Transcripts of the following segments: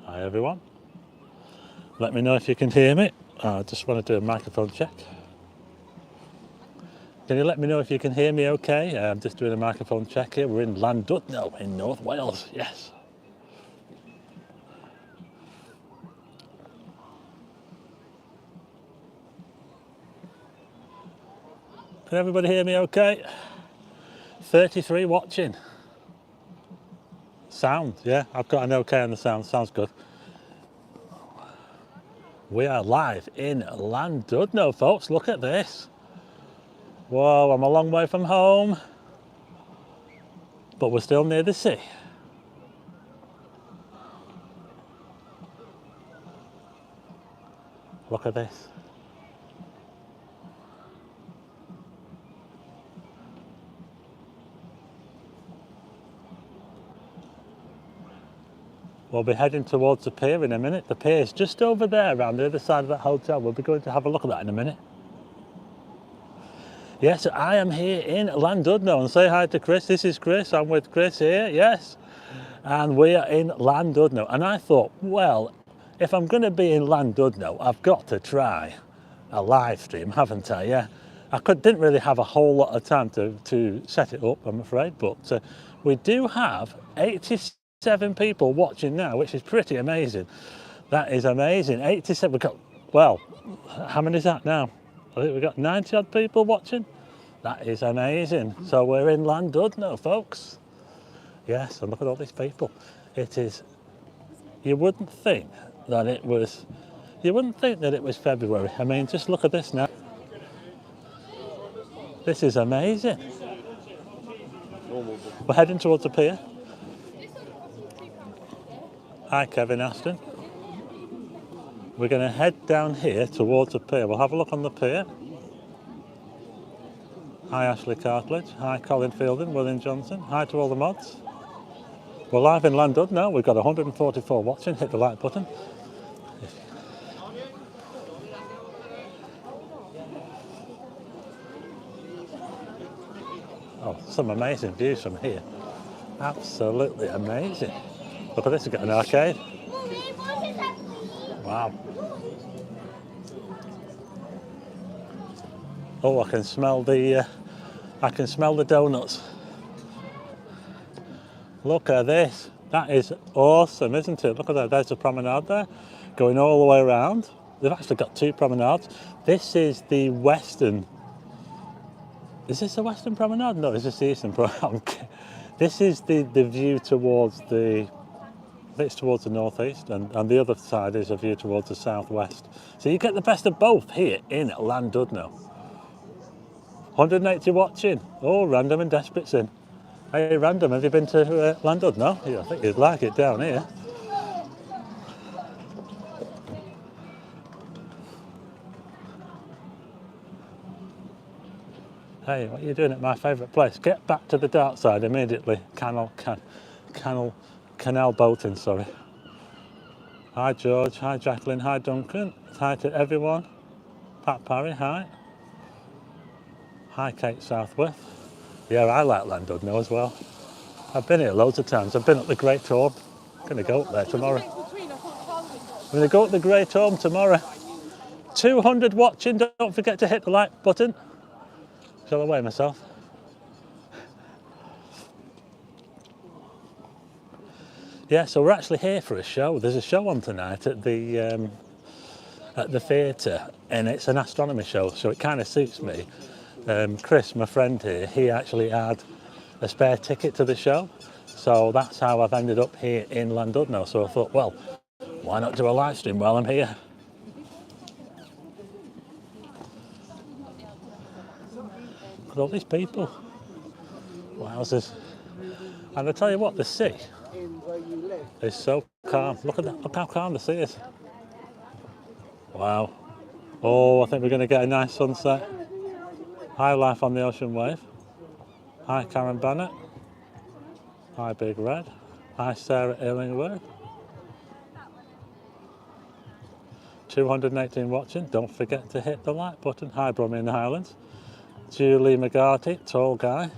Hi everyone. Let me know if you can hear me. I just want to do a microphone check. Can you let me know if you can hear me okay? I'm just doing a microphone check here. We're in Llandudno in North Wales, yes. Can everybody hear me okay? 33 watching. Sound, yeah, I've got an okay on the sound, sounds good. We are live in Llandudno, folks, look at this. Whoa, I'm a long way from home, but we're still near the sea. Look at this. We'll be heading towards the pier in a minute. The pier is just over there around the other side of that hotel. We'll be going to have a look at that in a minute. Yes, I am here in Llandudno, and say hi to Chris. This is Chris, I'm with Chris here, yes. And we are in Llandudno. And I thought, well, if I'm going to be in Llandudno, I've got to try a live stream, haven't I? Yeah. Didn't really have a whole lot of time to set it up, I'm afraid, but we do have 87 people watching now, which is pretty amazing. That is amazing. 87, we've got, well, how many is that now? I think we've got 90 odd people watching. That is amazing. So we're in Llandudno, folks. Yes, and look at all these people. It is, you wouldn't think that it was February. I mean, just look at this now. This is amazing. We're heading towards the pier. Hi, Kevin Aston. We're going to head down here towards the pier. We'll have a look on the pier. Hi, Ashley Cartledge. Hi, Colin Fielding, William Johnson. Hi to all the mods. We're live in Llandudno. We've got 144 watching. Hit the like button. Oh, some amazing views from here. Absolutely amazing. Look at this, we've got an arcade. Wow. Oh, I can smell the donuts. Look at this. That is awesome, isn't it? Look at that. There's the promenade there, going all the way around. They've actually got two promenades. This is the western. Is this the western promenade? No, is this the eastern promenade? This is the view towards the, I think it's towards the northeast, and the other side is a view towards the southwest. So you get the best of both here in Llandudno. 180 watching. Oh, Random and Desperate's in. Hey, Random, have you been to Llandudno? Yeah, I think you'd like it down here. Hey, what are you doing at my favourite place? Get back to the dark side immediately. Canal boating, sorry. Hi George, hi Jacqueline, hi Duncan. Hi to everyone. Pat Parry, hi. Hi Kate Southworth. Yeah, I like Llandudno as well. I've been here loads of times. I've been at the Great Orme. I'm going to go up there tomorrow. I'm going to go up the Great Orme tomorrow. 200 watching, don't forget to hit the like button. Shall I weigh myself? Yeah, so we're actually here for a show. There's a show on tonight at the theatre, and it's an astronomy show, so it kind of suits me. Chris, my friend here, he actually had a spare ticket to the show, so that's how I've ended up here in Llandudno. So I thought, well, why not do a live stream while I'm here? Look at all these people. Wowzers. And I tell you what, the sea is so calm. Look at that, look how calm the sea is. Wow. Oh, I think we're going to get a nice sunset. Hi, Life on the Ocean Wave. Hi, Karen Bennett. Hi, Big Red. Hi, Sarah Illingworth. 218 watching. Don't forget to hit the like button. Hi, Brummy in the Highlands. Julie McGarty, tall guy.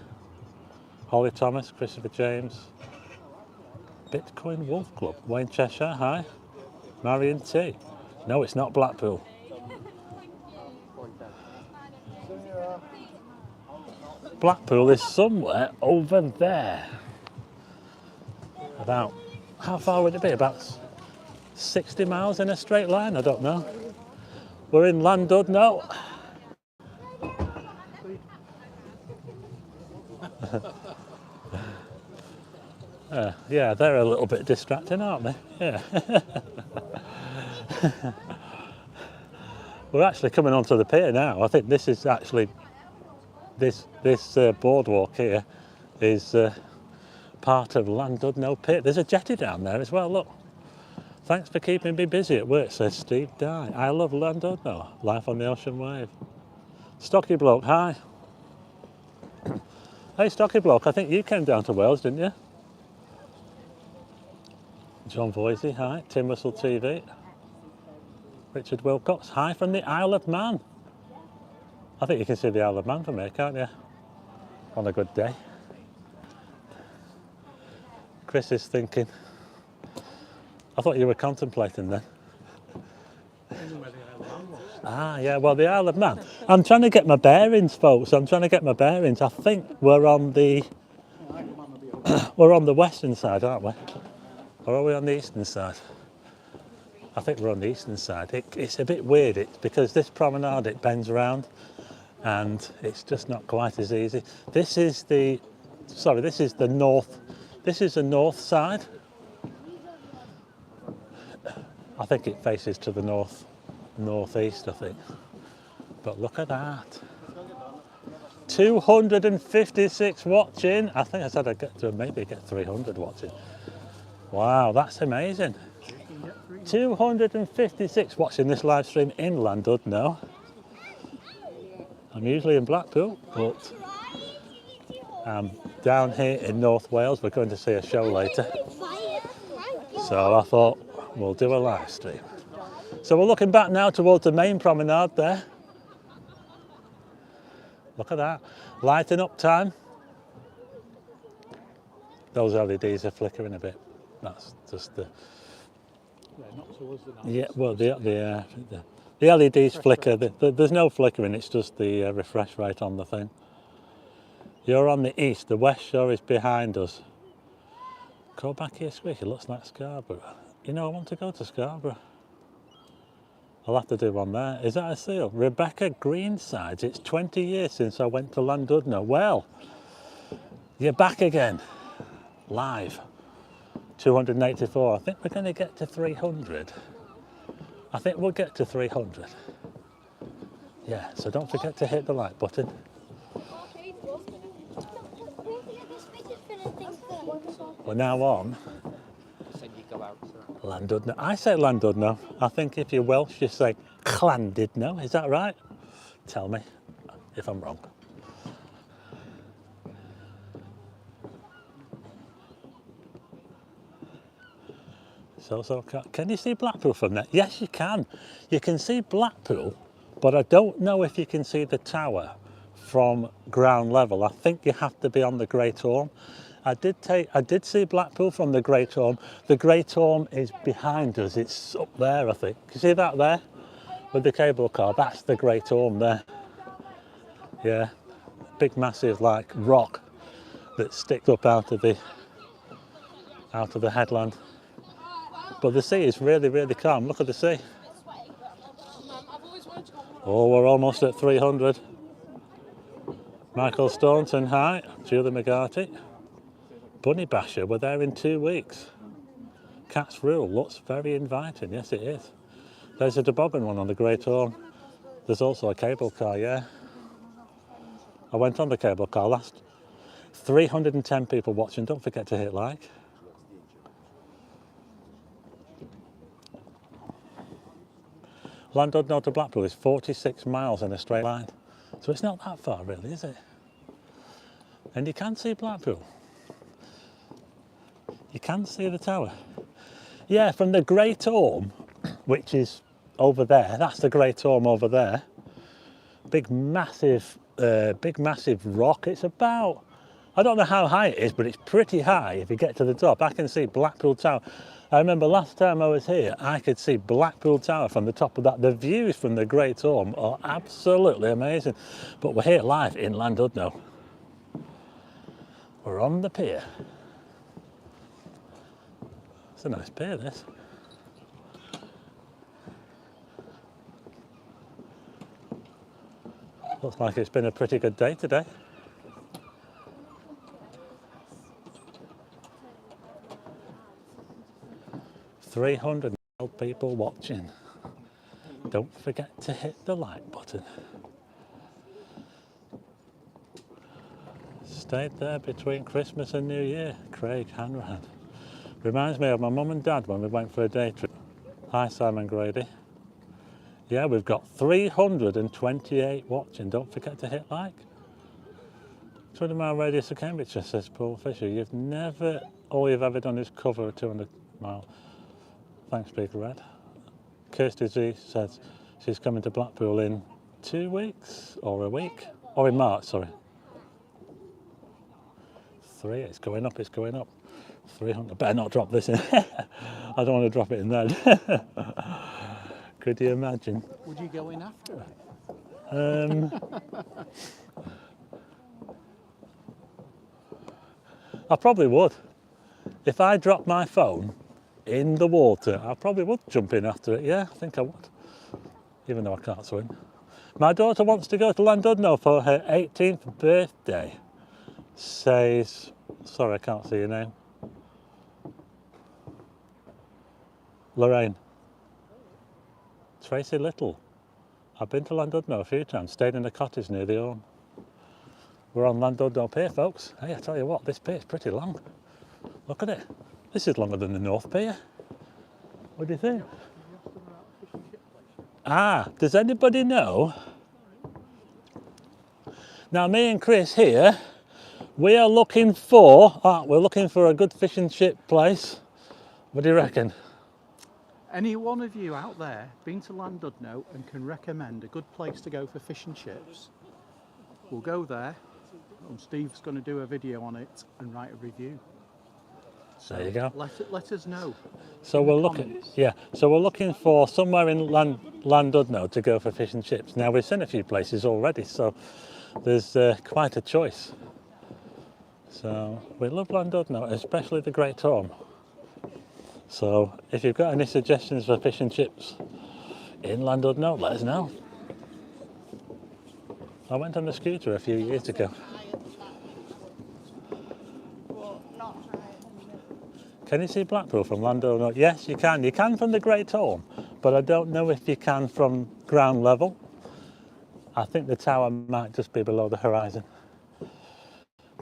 Holly Thomas, Christopher James. Bitcoin Wolf Club. Wayne Cheshire, hi. Marion T. No, it's not Blackpool. Blackpool is somewhere over there. About, how far would it be? About 60 miles in a straight line? I don't know. We're in Llandudno. Yeah, they're a little bit distracting, aren't they? Yeah. We're actually coming onto the pier now. I think this is actually, this boardwalk here is part of Llandudno Pier. There's a jetty down there as well, look. Thanks for keeping me busy at work, says Steve Dye. I love Llandudno, life on the ocean wave. Stocky Bloke, hi. Hey Stocky Bloke, I think you came down to Wales, didn't you? John Voisey, hi. Tim Russell TV. Richard Wilcox, hi from the Isle of Man. I think you can see the Isle of Man from here, can't you? On a good day. Chris is thinking, I thought you were contemplating then. Ah, yeah, well, the Isle of Man. I'm trying to get my bearings, folks. I'm trying to get my bearings. I think we're on the we're on the western side, aren't we? Or are we on the eastern side? I think we're on the eastern side. It's a bit weird. It's because this promenade, it bends around, and it's just not quite as easy. This is the, sorry, this is the north. This is the north side. I think it faces to the northeast, I think. But look at that. 256 watching. I think I said I'd get to maybe get 300 watching. Wow, that's amazing. 256 watching this live stream in Llandudno. I'm usually in Blackpool, but I'm down here in North Wales. We're going to see a show later. So I thought we'll do a live stream. So we're looking back now towards the main promenade there. Look at that. Lighting up time. Those LEDs are flickering a bit. That's just the... Yeah, well, the LEDs flicker. There's no flickering, it's just the refresh rate on the thing. You're on the east, the west shore is behind us. Go back here, Squeak, it looks like Scarborough. You know, I want to go to Scarborough. I'll have to do one there. Is that a seal? Rebecca Greensides. It's 20 years since I went to Llandudno. Well, you're back again. Live. 284. I think we're going to get to 300. I think we'll get to 300. Yeah, so don't forget to hit the like button. We're now on Llandudno. I say Llandudno. I think if you're Welsh, you say Llandudno. Is that right? Tell me if I'm wrong. So can you see Blackpool from there? Yes, you can. You can see Blackpool, but I don't know if you can see the tower from ground level. I think you have to be on the Great Orme. I did see Blackpool from the Great Orme. The Great Orme is behind us. It's up there, I think. You see that there with the cable car? That's the Great Orme there. Yeah, big massive like rock that sticks up out of the headland. But the sea is really, really calm. Look at the sea. Oh, we're almost at 300. Michael Staunton, hi. Julie McGarty. Bunny Basher, we're there in 2 weeks. Cat's Rule looks very inviting. Yes, it is. There's a toboggan one on the Great Orme. There's also a cable car, yeah. I went on the cable car last. 310 people watching. Don't forget to hit like. Llandudno to Blackpool is 46 miles in a straight line. So it's not that far really, is it? And you can see Blackpool. You can see the tower. Yeah, from the Great Orme, which is over there, that's the Great Orme over there. Big massive rock. It's about, I don't know how high it is, but it's pretty high if you get to the top. I can see Blackpool Tower. I remember last time I was here, I could see Blackpool Tower from the top of that. The views from the Great Orme are absolutely amazing. But we're here live in Llandudno. We're on the pier. It's a nice pier, this. Looks like it's been a pretty good day today. $300 people watching. Don't forget to hit the like button. Stayed there between Christmas and New Year, Craig Hanrahan. Reminds me of my mum and dad when we went for a day trip. Hi Simon Grady. Yeah, we've got 328 watching. Don't forget to hit like. 200-mile radius of Cambridgeshire, says Paul Fisher. All you've ever done is cover a 200-mile. Thanks, Speaker Red. Kirsty Z says she's coming to Blackpool in 2 weeks or a week, or in March, sorry. 3, it's going up, 300, better not drop this in. I don't want to drop it in there. Could you imagine? Would you go in after? I probably would. If I dropped my phone in the water, I probably would jump in after it. Yeah, I think I would. Even though I can't swim. My daughter wants to go to Llandudno for her 18th birthday. Says, sorry, I can't see your name. Lorraine. Tracy Little. I've been to Llandudno a few times, stayed in a cottage near the Orme. We're on Llandudno Pier, folks. Hey, I tell you what, this pier's pretty long. Look at it. This is longer than the North Pier. What do you think? Does anybody know? Now, me and Chris here, we are looking for, we're looking for a good fish and chip place. What do you reckon? Any one of you out there been to Llandudno and can recommend a good place to go for fish and chips? We'll go there, and Steve's going to do a video on it and write a review. So there you go. Let us know. So we're looking, So we're looking for somewhere in Llandudno to go for fish and chips. Now we've seen a few places already, so there's quite a choice. So we love Llandudno, especially the Great Orme. So if you've got any suggestions for fish and chips in Llandudno, let us know. I went on the scooter a few years ago. Can you see Blackpool from Llandudno? Yes, you can. You can from the Great Orme, but I don't know if you can from ground level. I think the tower might just be below the horizon.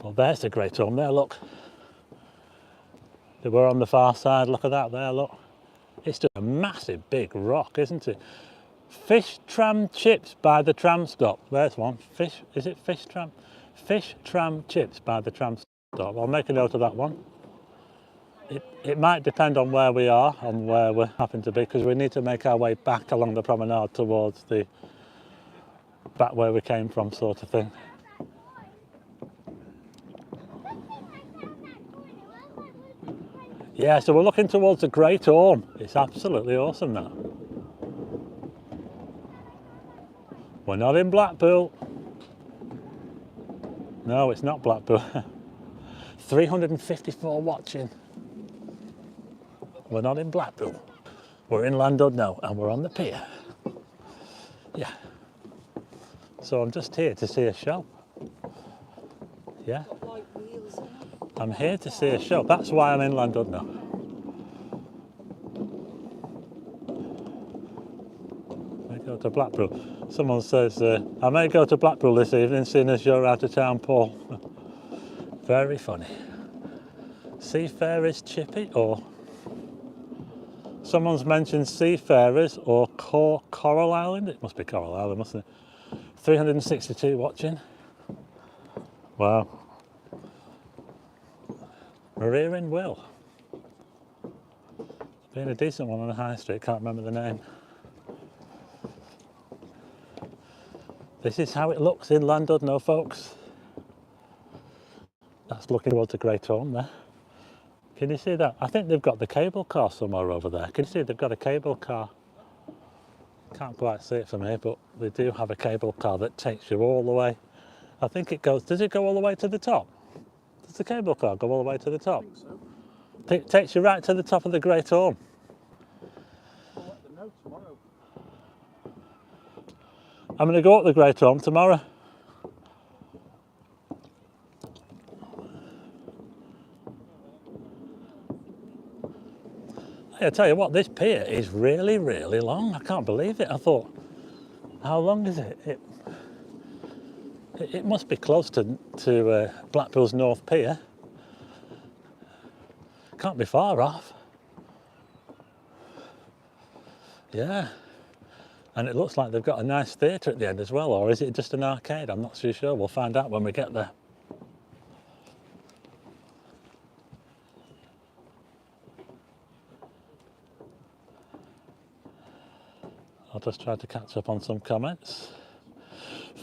Well, there's the Great Orme there, look. We're on the far side, look at that there, look. It's just a massive big rock, isn't it? Fish tram chips by the tram stop. There's one. Is it fish tram? Fish tram chips by the tram stop. I'll make a note of that one. It might depend on where we are and where we happen to be, because we need to make our way back along the promenade towards the back where we came from, sort of thing. Yeah, so we're looking towards the Great Orme. It's absolutely awesome, that. We're not in Blackpool. No, it's not Blackpool. 354 watching. We're not in Blackpool. We're in Llandudno and we're on the pier. Yeah. So I'm just here to see a show. Yeah. I'm here to see a show. That's why I'm in Llandudno. I may go to Blackpool. Someone says, I may go to Blackpool this evening, seeing as you're out of town, Paul. Very funny. Seafarers Chippy, or someone's mentioned Seafarers or Coral Island. It must be Coral Island, mustn't it? 362 watching. Wow. Maria and Will. Being a decent one on the high street, can't remember the name. This is how it looks in Llandudno, folks. That's looking towards the Great Orme there. Can you see that? I think they've got the cable car somewhere over there. Can you see they've got a cable car? Can't quite see it from here, but they do have a cable car that takes you all the way. I think it goes, does it go all the way to the top? Does the cable car go all the way to the top? I think so. It takes you right to the top of the Great Orme. I'll let them know tomorrow. I'm going to go up the Great Orme tomorrow. I tell you what, this pier is really, really long. I can't believe it. I thought, how long is it? It must be close to Blackpool's North Pier. Can't be far off. Yeah. And it looks like they've got a nice theatre at the end as well, or is it just an arcade? I'm not too sure. We'll find out when we get there. I'll just try to catch up on some comments.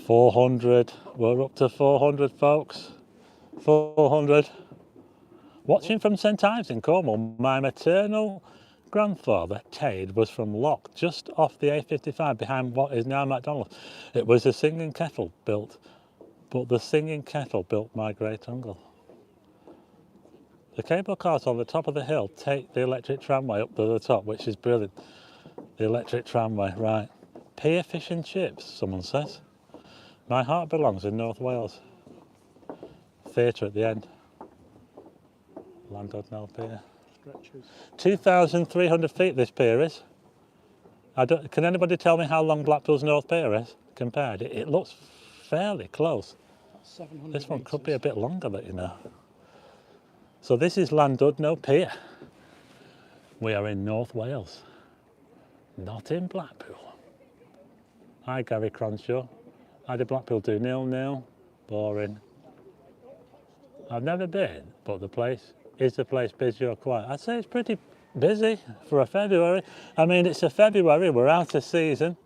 400, we're up to 400 folks. 400. Watching from St Ives in Cornwall, my maternal grandfather, Tade, was from Lock, just off the A55 behind what is now McDonald's. It was a singing kettle built, but the singing kettle built my great uncle. The cable cars on the top of the hill take the electric tramway up to the top, which is brilliant. The electric tramway, right. Pier fish and chips, someone says. My heart belongs in North Wales. Theatre at the end. Llandudno Pier. Stretches. 2,300 feet this pier is. Can anybody tell me how long Blackpool's North Pier is compared? It looks fairly close. 700 This one could be metres. a bit longer, that you know. So this is Llandudno Pier. We are in North Wales, not in Blackpool. Hi Gary Cronshaw. How did Blackpool do? 0-0. Boring. I've never been, but the place, is the place busy or quiet? I'd say it's pretty busy for a February. I mean, it's a February, we're out of season.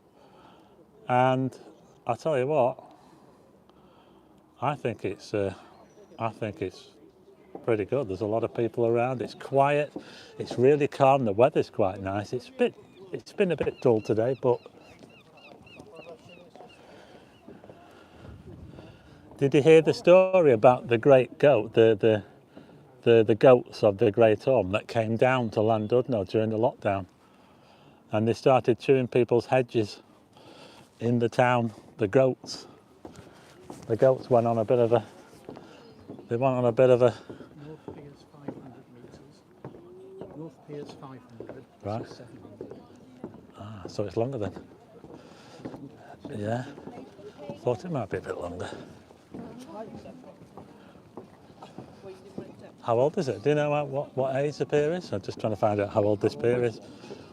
And I'll tell you what, I think it's pretty good. There's a lot of people around, it's quiet, it's really calm, the weather's quite nice. It's been a bit dull today, but did you hear the story about the great goat, the goats of the Great Orme that came down to Llandudno during the lockdown, and they started chewing people's hedges in the town? The goats went on a bit of a, North Pier's 500 metres. North Pier's 500. Right. This is 700. So it's longer then. Yeah, thought it might be a bit longer. How old is it? Do you know what age the pier is? I'm just trying to find out how old this pier is.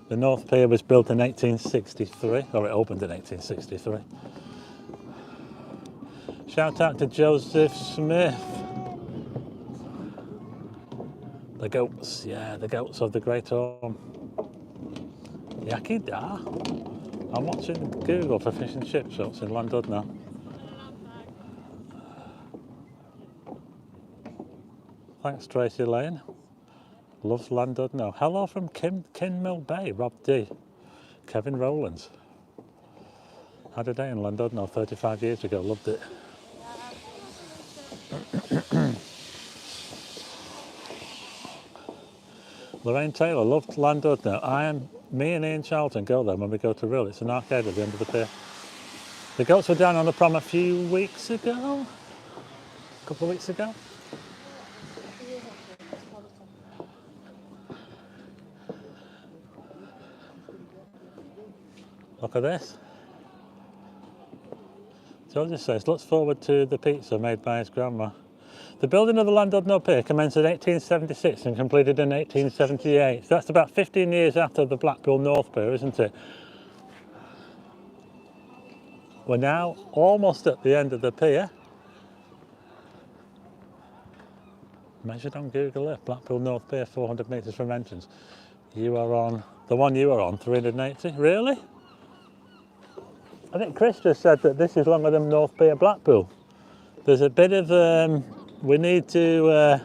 The North Pier was built in 1863, or it opened in 1863. Shout out to Joseph Smith. The goats, yeah, the goats of the Great Orme. Yaki da. I'm watching Google for fish and chip shops in Llandudno. Thanks, Tracy Lane. Loves Llandudno. Hello from Kinmill Bay, Rob D. Kevin Rowlands. Had a day in Llandudno 35 years ago, loved it. Lorraine Taylor loved Llandudno. Me and Ian Charlton go there when we go to Rhyl. It's an arcade at the end of the pier. The goats were down on the prom a few weeks ago. A couple of weeks ago. Look at this. George says, looks forward to the pizza made by his grandma. The building of the Llandudno Pier commenced in 1876 and completed in 1878. So that's about 15 years after the Blackpool North Pier, isn't it? We're now almost at the end of the pier. Measured on Google Earth, Blackpool North Pier, 400 metres from entrance. You are on, the one you are on, 380. Really? I think Chris just said that this is longer than North Pier Blackpool. There's a bit of, we need to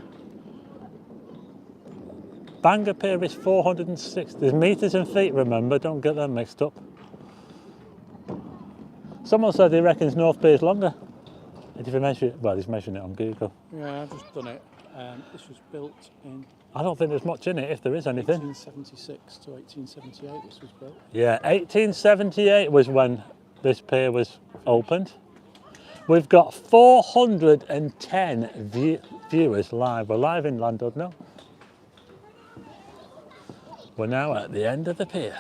Bangor Pier is 460. There's metres and feet, remember, don't get them mixed up. Someone said he reckons North Pier is longer. If you measure it, well, he's measuring it on Google. Yeah, I've just done it. This was built in I don't think there's much in it, if there is anything. 1876 to 1878 this was built. Yeah, 1878 was when this pier was opened. We've got 410 viewers live. We're live in Llandudno. We're now at the end of the pier.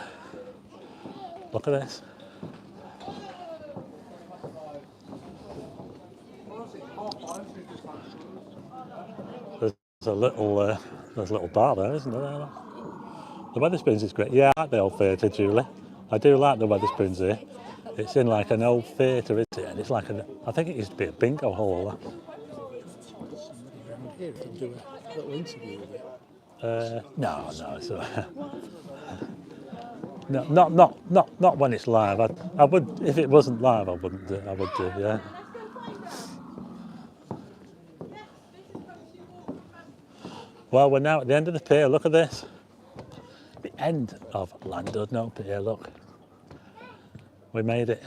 Look at this. There's a little bar there, isn't there? The Wetherspoons is great. Yeah, I like the old theatre, Julie. I do like the Wetherspoons here. It's in like an old theatre, isn't it? And it's like I think it used to be a bingo hall. Somebody around here to do a little interview with it. No, it's no, not when it's live. I would, if it wasn't live, I wouldn't do. I would do, yeah. Well, we're now at the end of the pier. Look at this. The end of Llandudno Pier. Look, we made it.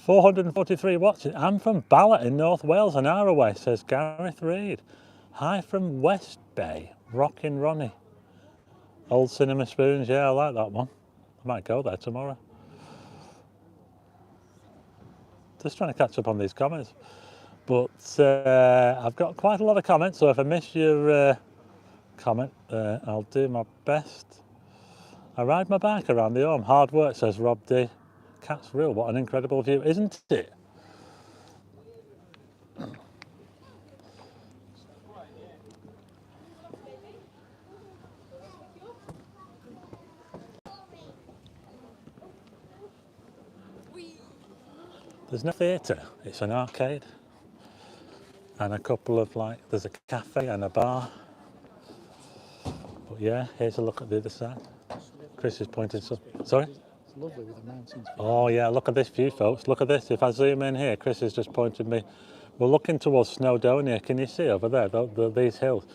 "443 watching. I'm from Ballot in North Wales, an hour away," says Gareth Reid. "Hi from West Bay, Rockin' Ronnie. Old Cinema Spoons, yeah, I like that one. I might go there tomorrow." Just trying to catch up on these comments. But I've got quite a lot of comments, so if I miss your comment, I'll do my best. "I ride my bike around the home. Hard work," says Rob D. Cat's Real, what an incredible view, isn't it? There's no theatre, it's an arcade. And a couple of there's a cafe and a bar. But yeah, here's a look at the other side. Chris is pointing sorry? It's lovely with the mountains. Oh yeah, look at this view, folks. Look at this. If I zoom in here, Chris has just pointed me. We're looking towards Snowdonia. Can you see over there, these hills?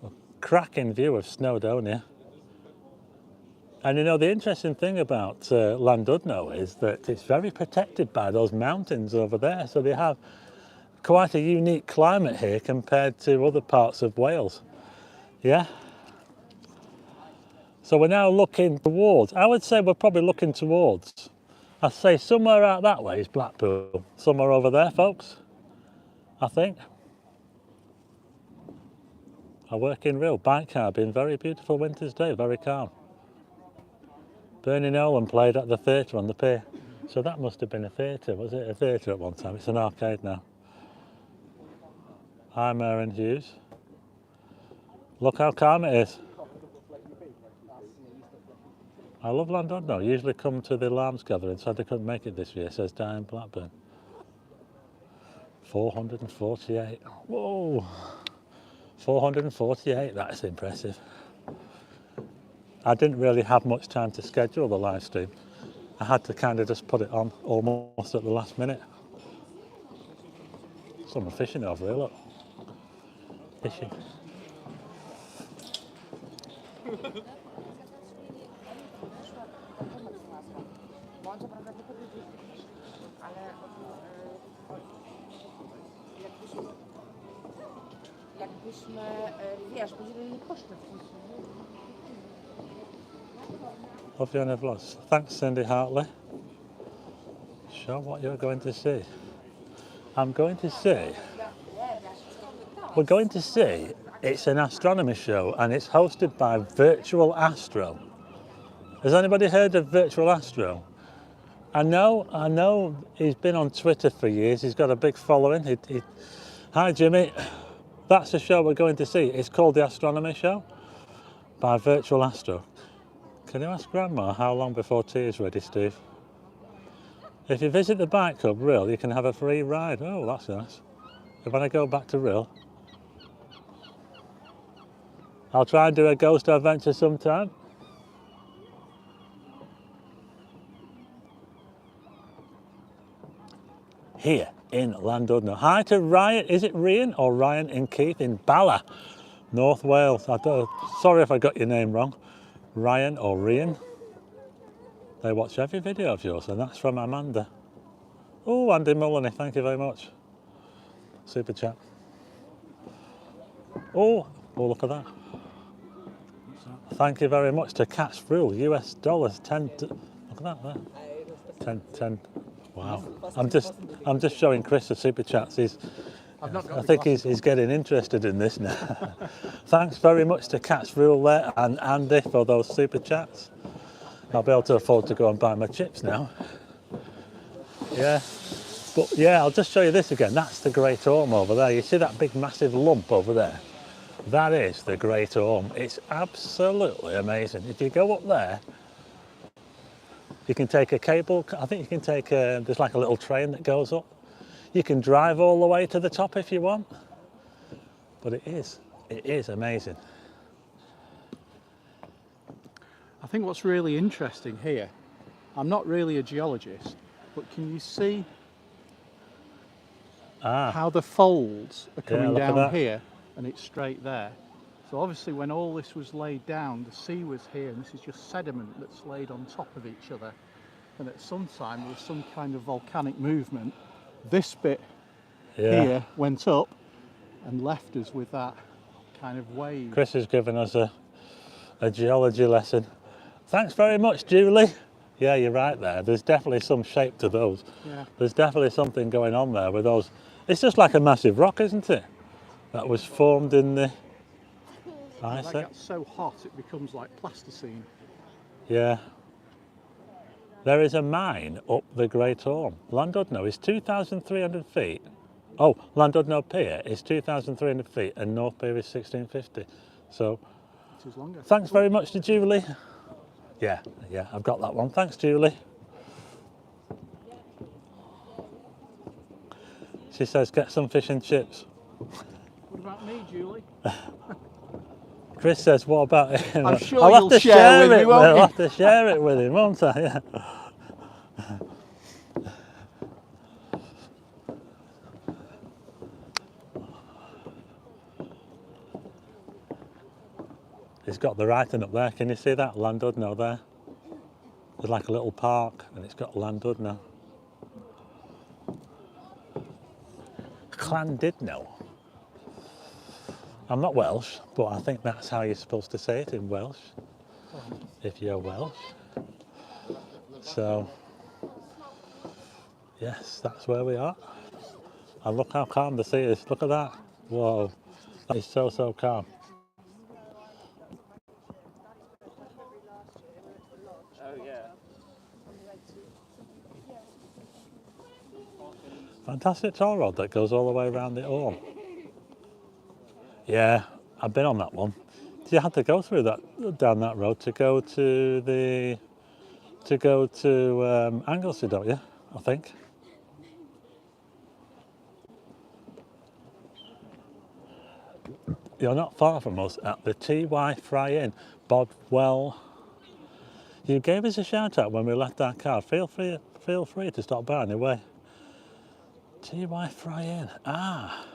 A cracking view of Snowdonia. And you know, the interesting thing about Llandudno is that it's very protected by those mountains over there. So they have quite a unique climate here compared to other parts of Wales. Yeah? So we're now looking towards, I would say we're probably looking towards, I'd say somewhere out that way is Blackpool. Somewhere over there, folks, I think. I work in real bike car, been very beautiful winter's day, very calm. Bernie Nolan played at the theatre on the pier. So that must have been a theatre, was it? A theatre at one time. It's an arcade now. Hi, Maren Hughes. Look how calm it is. I love Llandudno. Usually come to the alarms gathering, so they couldn't make it this year, says Diane Blackburn. 448. Whoa. 448, that is impressive. I didn't really have much time to schedule the live stream. I had to kind of just put it on almost at the last minute. Someone fishing over here, look. Fishing. Love you on the vlogs. Thanks, Cindy Hartley. Show what you're going to see. I'm going to see. We're going to see. It's an astronomy show and it's hosted by Virtual Astro. Has anybody heard of Virtual Astro? I know he's been on Twitter for years. He's got a big following. Hi, Jimmy. That's the show we're going to see. It's called The Astronomy Show by Virtual Astro. Can you ask Grandma how long before tea is ready, Steve? If you visit the bike hub, Real, you can have a free ride. Oh, that's nice. When I go back to real, I'll try and do a ghost adventure sometime. Here in Llandudno. Hi to Ryan, is it Ryan or Ryan and Keith in Bala, North Wales. Sorry if I got your name wrong. Ryan or Ryan. They watch every video of yours, and that's from Amanda. Oh, Andy Mullany, thank you very much. Super chat. Oh, look at that. Thank you very much to Cat's Rule, US dollars, 10, look at that there. 10, wow. I'm just showing Chris the super chats. I think he's getting interested in this now. Thanks very much to Cat's Rule there and Andy for those super chats. I'll be able to afford to go and buy my chips now. Yeah, but yeah, I'll just show you this again. That's the Great Orme over there. You see that big massive lump over there? That is the Great Orme. It's absolutely amazing. If you go up there, you can take a cable. I think you can take there's like a little train that goes up. You can drive all the way to the top if you want. But it is amazing. I think what's really interesting here, I'm not really a geologist, but can you see how the folds are coming down here and it's straight there? So obviously when all this was laid down, the sea was here, and this is just sediment that's laid on top of each other. And at some time there was some kind of volcanic movement. This bit here went up and left us with that kind of wave. Chris has given us a geology lesson. Thanks very much, Julie. Yeah, you're right there. There's definitely some shape to those. Yeah. There's definitely something going on there with those. It's just like a massive rock, isn't it? That was formed in the ice. That gets so hot it becomes like plasticine. Yeah. There is a mine up the Great Orme. Llandudno is 2,300 feet. Oh, Llandudno Pier is 2,300 feet and North Pier is 1,650. So, it is longer. Thanks very much to Julie. Yeah, I've got that one. Thanks, Julie. She says, get some fish and chips. What about me, Julie? Chris says, what about him? I'm sure you'll share with me, won't you? I'll have to share it with him, won't I? Yeah. It's got the writing up there. Can you see that? Llandudno there. There's like a little park and it's got Llandudno. Llandudno. I'm not Welsh, but I think that's how you're supposed to say it in Welsh, if you're Welsh. So, yes, that's where we are. And look how calm the sea is. Look at that. Whoa, that is so, so calm. Fantastic toll road that goes all the way around the Orme. Yeah, I've been on that one. You had to go through that, down that road to go to Anglesey, don't you? I think. You're not far from us at the TY Fry-In, Bodwell. You gave us a shout out when we left our car. Feel free to stop by on your way. TY Fry-In. Ah,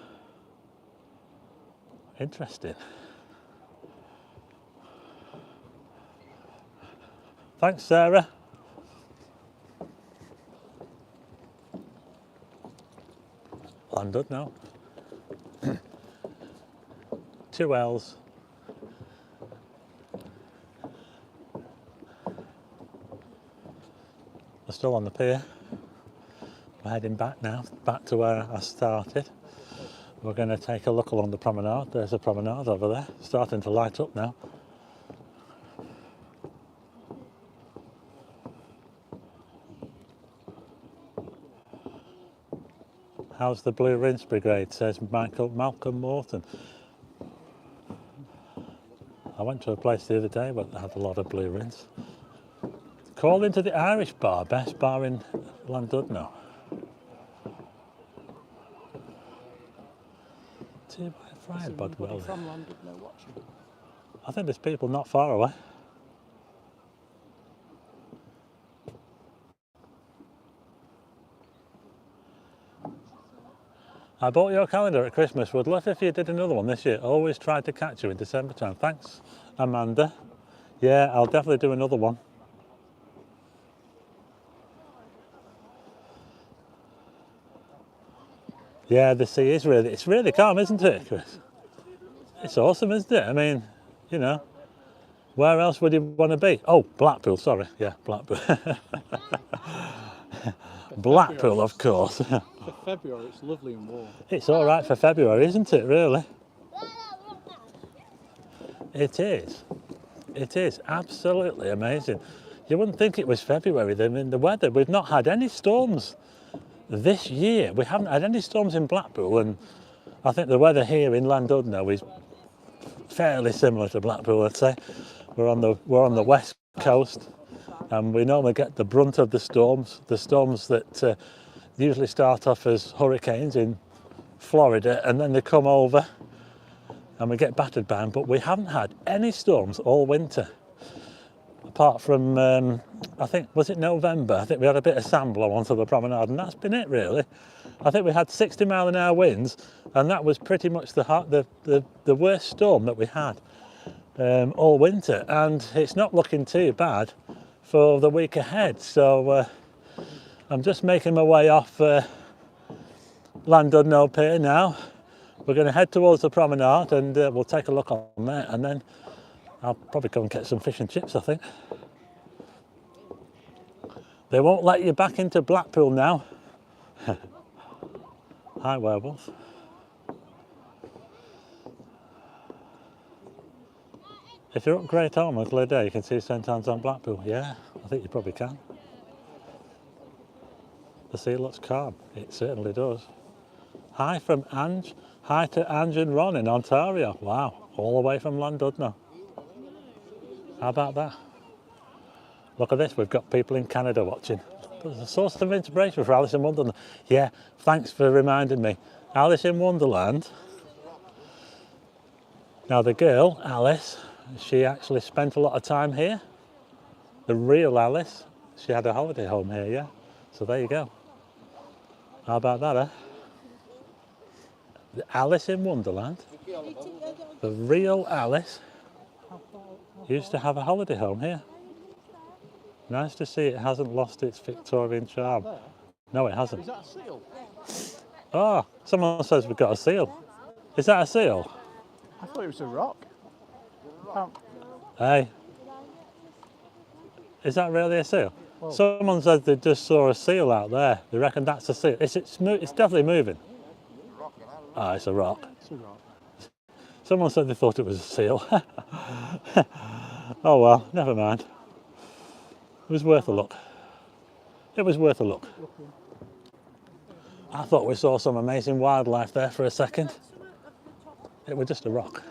interesting. Thanks, Sarah. Llandudno. 2 L's. We're still on the pier. We're heading back now, back to where I started. We're going to take a look along the promenade. There's a promenade over there, starting to light up now. How's the Blue Rinse Brigade, says Malcolm Morton. I went to a place the other day where they had a lot of blue rinse. Call into the Irish bar, best bar in Llandudno. see by a fire Is there bud anybody well. from Llandudno watching? I think there's people not far away. I bought your calendar at Christmas. Would love if you did another one this year. Always try to catch you in December time. Thanks, Amanda. Yeah, I'll definitely do another one. Yeah, the sea is it's really calm, isn't it, Chris? It's awesome, isn't it? I mean, you know, where else would you want to be? Oh, Blackpool, sorry. Yeah, Blackpool. Blackpool, of course. For February, it's lovely and warm. It's all right for February, isn't it, really? It is. It is absolutely amazing. You wouldn't think it was February. I mean, the weather, we've not had any storms this year. We haven't had any storms in Blackpool, and I think the weather here in Llandudno is fairly similar to Blackpool, I'd say. We're on the west coast, and we normally get the brunt of the storms that usually start off as hurricanes in Florida, and then they come over and we get battered by them. But we haven't had any storms all winter, apart from I think, was it November? I think we had a bit of sand blow onto the promenade, and that's been it really. I think we had 60-mile-an-hour winds, and that was pretty much the worst storm that we had all winter, and it's not looking too bad for the week ahead. So I'm just making my way off Llandudno Pier now. We're going to head towards the promenade, and we'll take a look on there, and then I'll probably go and get some fish and chips, I think. They won't let you back into Blackpool now. Hi, werewolf. If you're up Great Ormond, Glade, you can see St Anne's on Blackpool. Yeah, I think you probably can. The sea looks calm. It certainly does. Hi from Ange. Hi to Ange and Ron in Ontario. Wow, all the way from Llandudno. How about that? Look at this, we've got people in Canada watching. There's a source of inspiration for Alice in Wonderland. Yeah, thanks for reminding me. Alice in Wonderland. Now the girl, Alice, she actually spent a lot of time here. The real Alice, she had a holiday home here, yeah? So there you go. How about that, eh? The Alice in Wonderland, the real Alice, used to have a holiday home here. Nice to see it hasn't lost its Victorian charm. No, it hasn't. Is that a seal? Oh, someone says we've got a seal. Is that a seal? I thought it was a rock. Oh, Hey. Is that really a seal? Whoa. Someone said they just saw a seal out there. They reckon that's a seal. It's definitely moving. Ah, it's a rock. it's a rock. Someone said they thought it was a seal. Oh well, never mind. It was worth a look. It was worth a look. I thought we saw some amazing wildlife there for a second. It was just a rock.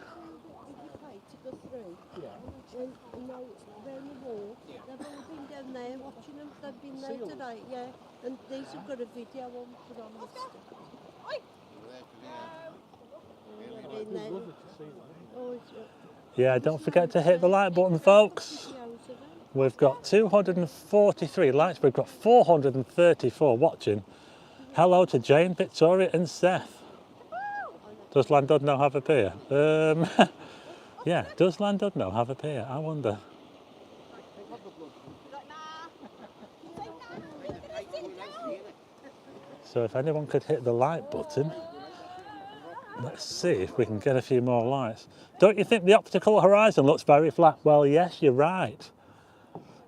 They've been there today, yeah, and these have got a video on put on this stuff. Yeah, don't forget to hit the like button, folks. We've got 243 likes, we've got 434 watching. Hello to Jane, Victoria and Seth. Does Llandudno have a pier? Yeah, does Llandudno have a pier? I wonder. So if anyone could hit the like button, let's see if we can get a few more likes. Don't you think the optical horizon looks very flat? Well, yes, you're right.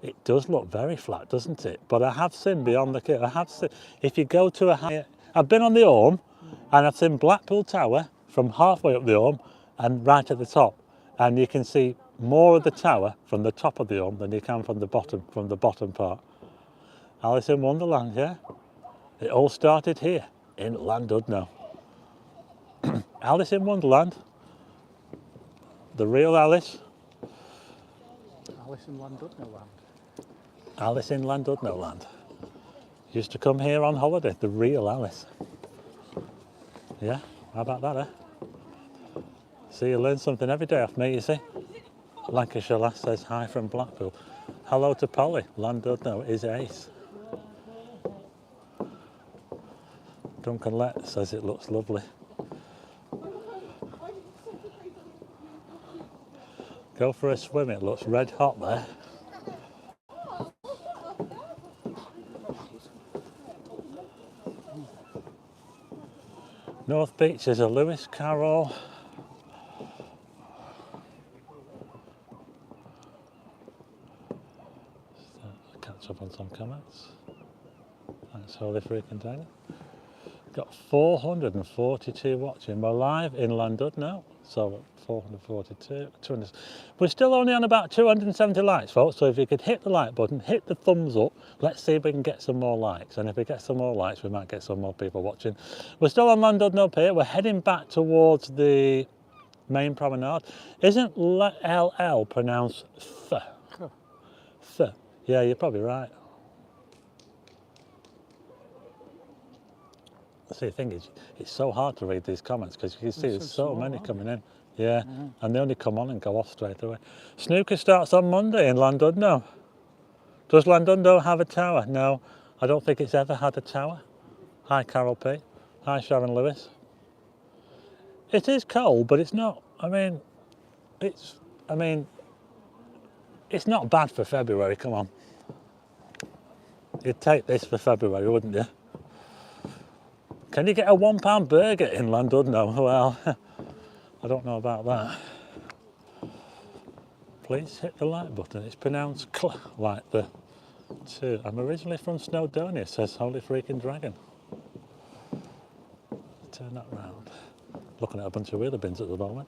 It does look very flat, doesn't it? But I have seen beyond the kit. I have seen, if you go to a higher, I've been on the Orme and I've seen Blackpool Tower from halfway up the Orme and right at the top. And you can see more of the tower from the top of the Orme than you can from the bottom part. Alice in Wonderland, yeah? It all started here in Llandudno. Alice in Wonderland, the real Alice. Alice in Llandudno land. Alice in Llandudno land. Used to come here on holiday, the real Alice. Yeah, how about that, eh? See, you learn something every day off me, you see. Lancashire Lass says hi from Blackpool. Hello to Polly. Llandudno is ace. Duncan Lett says it looks lovely. Go for a swim, it looks red hot there. North Beach is a Lewis Carroll. Catch up on some comments. Thanks, Holy Freaking Dragon. Got 442 watching. We're live in Llandudno, so 442, 200. We're still only on about 270 likes, folks. So if you could hit the like button, hit the thumbs up. Let's see if we can get some more likes. And if we get some more likes, we might get some more people watching. We're still on Llandudno Pier. We're heading back towards the main promenade. Isn't LL pronounced th? Th. Yeah, you're probably right. See, the thing is, it's so hard to read these comments because you can see there's so many coming in. Yeah, and they only come on and go off straight away. Snooker starts on Monday in Llandudno. Does Llandudno have a tower? No, I don't think it's ever had a tower. Hi, Carol P. Hi, Sharon Lewis. It is cold, but it's not. It's not bad for February. Come on, you'd take this for February, wouldn't you? Can you get a £1 burger in Llandudno? Well, I don't know about that. Please hit the like button. It's pronounced like the two. I'm originally from Snowdonia, says Holy Freaking Dragon. Turn that round. Looking at a bunch of wheeler bins at the moment.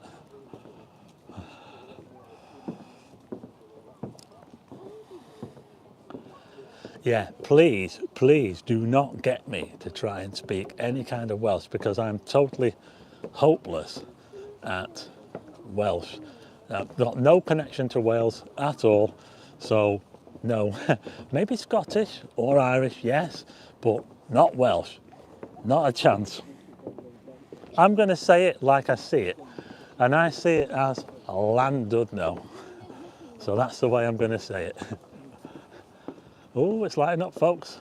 Yeah, please, please do not get me to try and speak any kind of Welsh because I'm totally hopeless at Welsh. I've got no connection to Wales at all, so no. Maybe Scottish or Irish, yes, but not Welsh. Not a chance. I'm going to say it like I see it, and I see it as Llandudno. So that's the way I'm going to say it. Oh, it's lighting up, folks.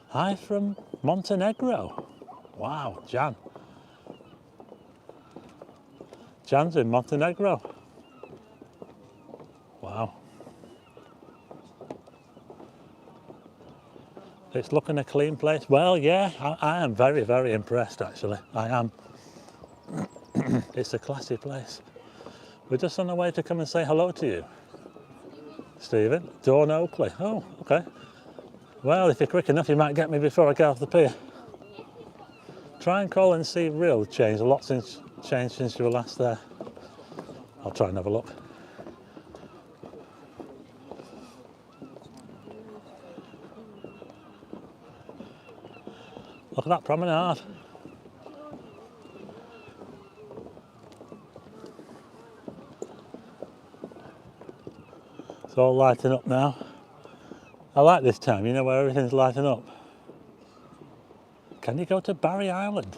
Hi from Montenegro. Wow, Jan. Jan's in Montenegro. Wow. It's looking a clean place. Well, yeah, I am very, very impressed, actually. I am. It's a classy place. We're just on the way to come and say hello to you. Stephen, Dawn Oakley. Oh, okay. Well, if you're quick enough, you might get me before I get off the pier. Try and call and see real changed. A lot since changed since you were last there. I'll try and have a look. Look at that promenade. It's all lighting up now. I like this time, you know, where everything's lighting up. Can you go to Barry Island?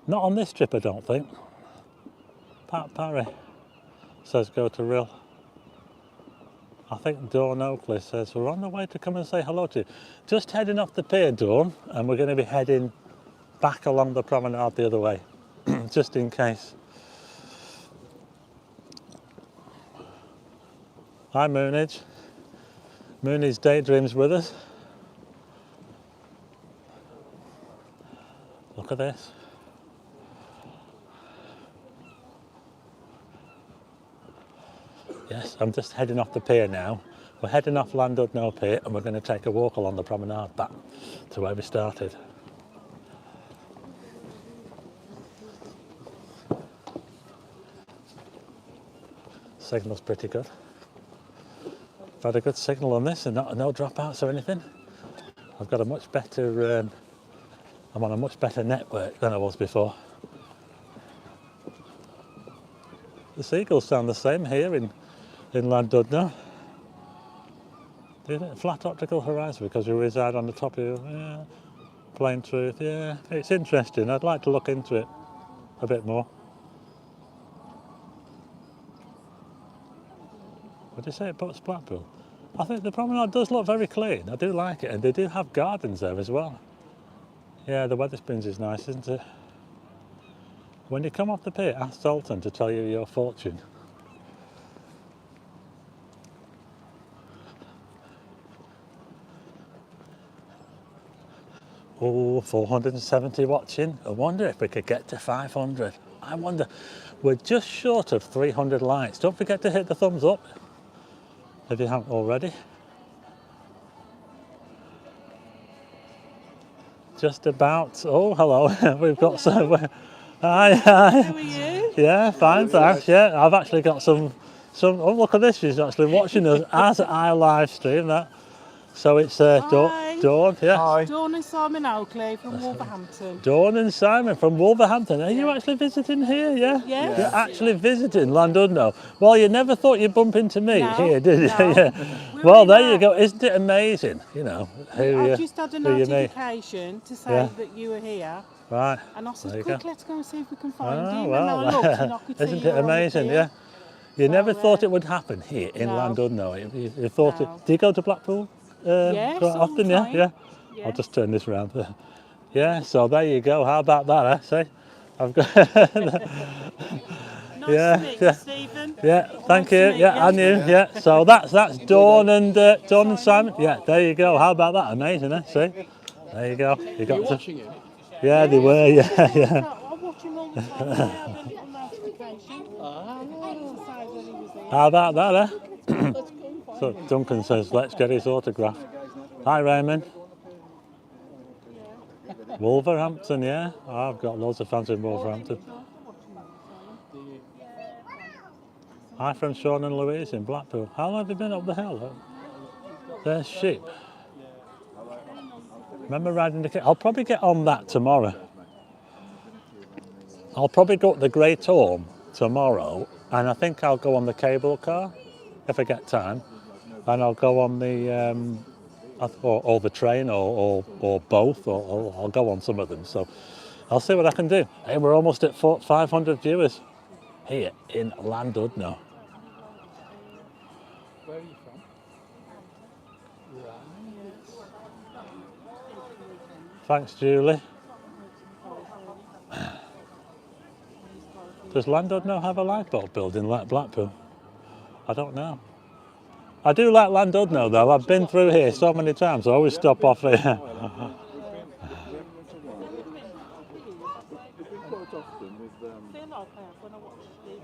Not on this trip, I don't think. Pat Parry says go to Rill. I think Dawn Oakley says we're on the way to come and say hello to you. Just heading off the pier, Dawn, and we're going to be heading back along the promenade the other way, just in case. Hi, Moonage. Moonage daydreams with us. Look at this. Yes, I'm just heading off the pier now. We're heading off Llandudno Pier and we're going to take a walk along the promenade back to where we started. Signal's pretty good. I've had a good signal on this and no dropouts or anything. I've got a much better, I'm on a much better network than I was before. The seagulls sound the same here in Llandudno. Flat optical horizon because you reside on the top of yeah, plain truth. Yeah, it's interesting. I'd like to look into it a bit more. What did you say about Blackpool? I think the promenade does look very clean. I do like it, and they do have gardens there as well. Yeah, the Wetherspoons is nice, isn't it? When you come off the pier, ask Sultan to tell you your fortune. Oh, 470 watching. I wonder if we could get to 500. I wonder. We're just short of 300 likes. Don't forget to hit the thumbs up if you haven't already. Just about. Oh, hello. We've got some. Hi, hi. How are you? Yeah, fine, thanks. Yeah, I've actually got some. Oh, look at this. She's actually watching us as I live stream that. So it's Hi. Dawn. Yeah. Hi. Dawn and Simon Oakley from Wolverhampton. Dawn and Simon from Wolverhampton. Are you actually visiting here? Yeah. Yes. You're actually visiting Llandudno. Well, you never thought you'd bump into me No, here, did you? no. Yeah. We're Well, in there you that. go. Isn't it amazing? You know who I you just had a who you meet. notification to say Yeah. that you were here, Right. and I There said, you "Quick, go. let's go and see if we can find Oh, you." well, And I looked, and I could see isn't you it were on the amazing? pier. Yeah. You never So, thought it would happen here in no. Llandudno. You thought No. it. Do you go to Blackpool? Yes, Quite all often, the yeah, time. yeah. Yeah. I'll just turn this round. Yeah, so there you go. How about that? See, I've got. Nice Yeah, to meet yeah. you, Stephen. Yeah, thank Nice to you. meet Yeah, you. and you. Yeah, so that's Dawn and Simon. Yeah, there you go. How about that? Amazing, eh? See, there you go. You got to. Watching it? Yeah, they were. Yeah, yeah. I watch him all the time. I had a little notification. To say that he was here. How about that, eh? So Duncan says, let's get his autograph. Hi, Raymond. Wolverhampton, yeah. I've got loads of fans in Wolverhampton. Hi from Sean and Louise in Blackpool. How long have you been up the hill? There's sheep. Remember riding the... I'll probably get on that tomorrow. I'll probably go to the Great Orme tomorrow, and I think I'll go on the cable car if I get time, and I'll go on the or the train or both, or I'll go on some of them. So I'll see what I can do. Hey, we're almost at 500 viewers here in Llandudno. Where are you from? Thanks, Julie. Does Llandudno have a lifeboat building like Blackpool? I don't know. I do like Llandudno though. I've been through here so many times. I always stop off here.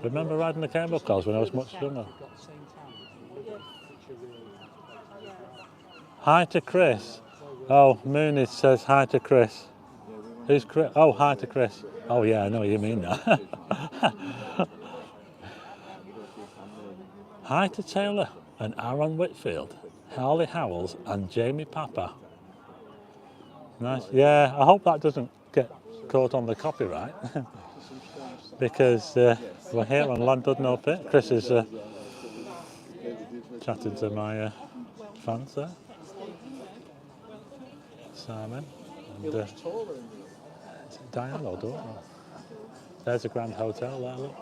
Remember riding the cable cars when I was much younger? Hi to Chris. Oh, Mooney says hi to Chris. Who's Chris? Oh, hi to Chris. Oh yeah, I know what you mean now. Hi to Taylor and Aaron Whitfield, Harley Howells and Jamie Papa. Nice. Yeah, I hope that doesn't get caught on the copyright because we're here on Llandudno Pit. Chris is chatting to my fans there. Simon and is it Diane or Dawn? There's a Grand Hotel there, look.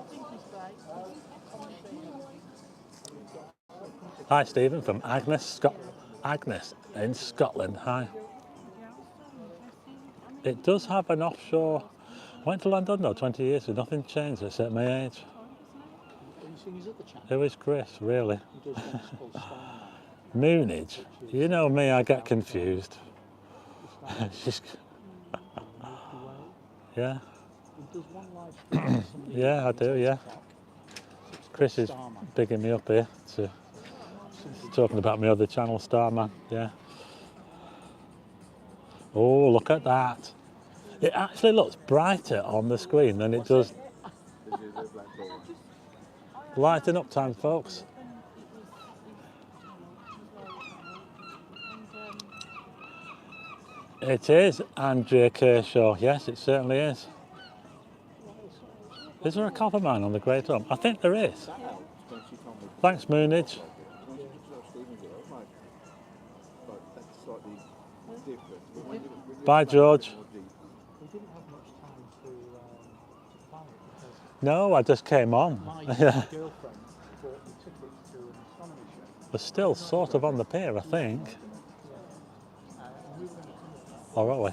Hi Stephen from Agnes in Scotland. Hi. It does have an offshore. I went to Llandudno 20 years ago, nothing changed except my age. Who is Chris, really? Moonage. You know me, I get confused. Yeah. Yeah, I do, yeah. Chris is bigging me up here to talking about my other channel, Starman, yeah. Oh, look at that. It actually looks brighter on the screen than it does. Lighting up time, folks. It is Andrea Kershaw. Yes, it certainly is. Is there a copper mine on the Great Orme? I think there is. Thanks, Moonage. Bye, George. No, I just came on. My girlfriend bought me tickets to an astronomy We're still sort of on the pier, I think. Or are we?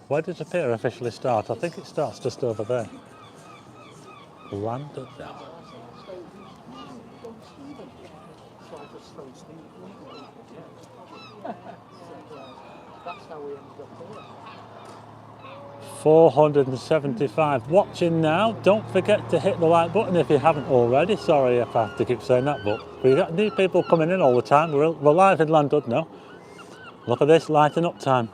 Where does the pier officially start? I think it starts just over there. Llandudno. That's how we ended up here. 475 watching now. Don't forget to hit the like button if you haven't already. Sorry if I have to keep saying that, but we've got new people coming in all the time. We're live in Llandudno. Look at this lighting up time.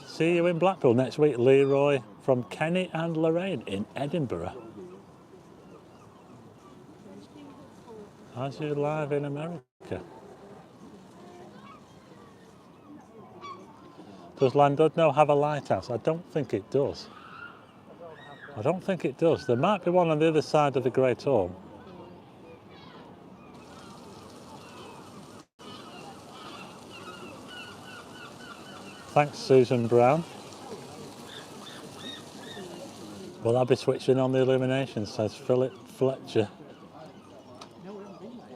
See you in Blackpool next week, Leroy from Kenny and Lorraine in Edinburgh. As you live in America. Does Llandudno have a lighthouse? I don't think it does. I don't think it does. There might be one on the other side of the Great Hall. Thanks, Susan Brown. Will I be switching on the illumination, says Philip Fletcher.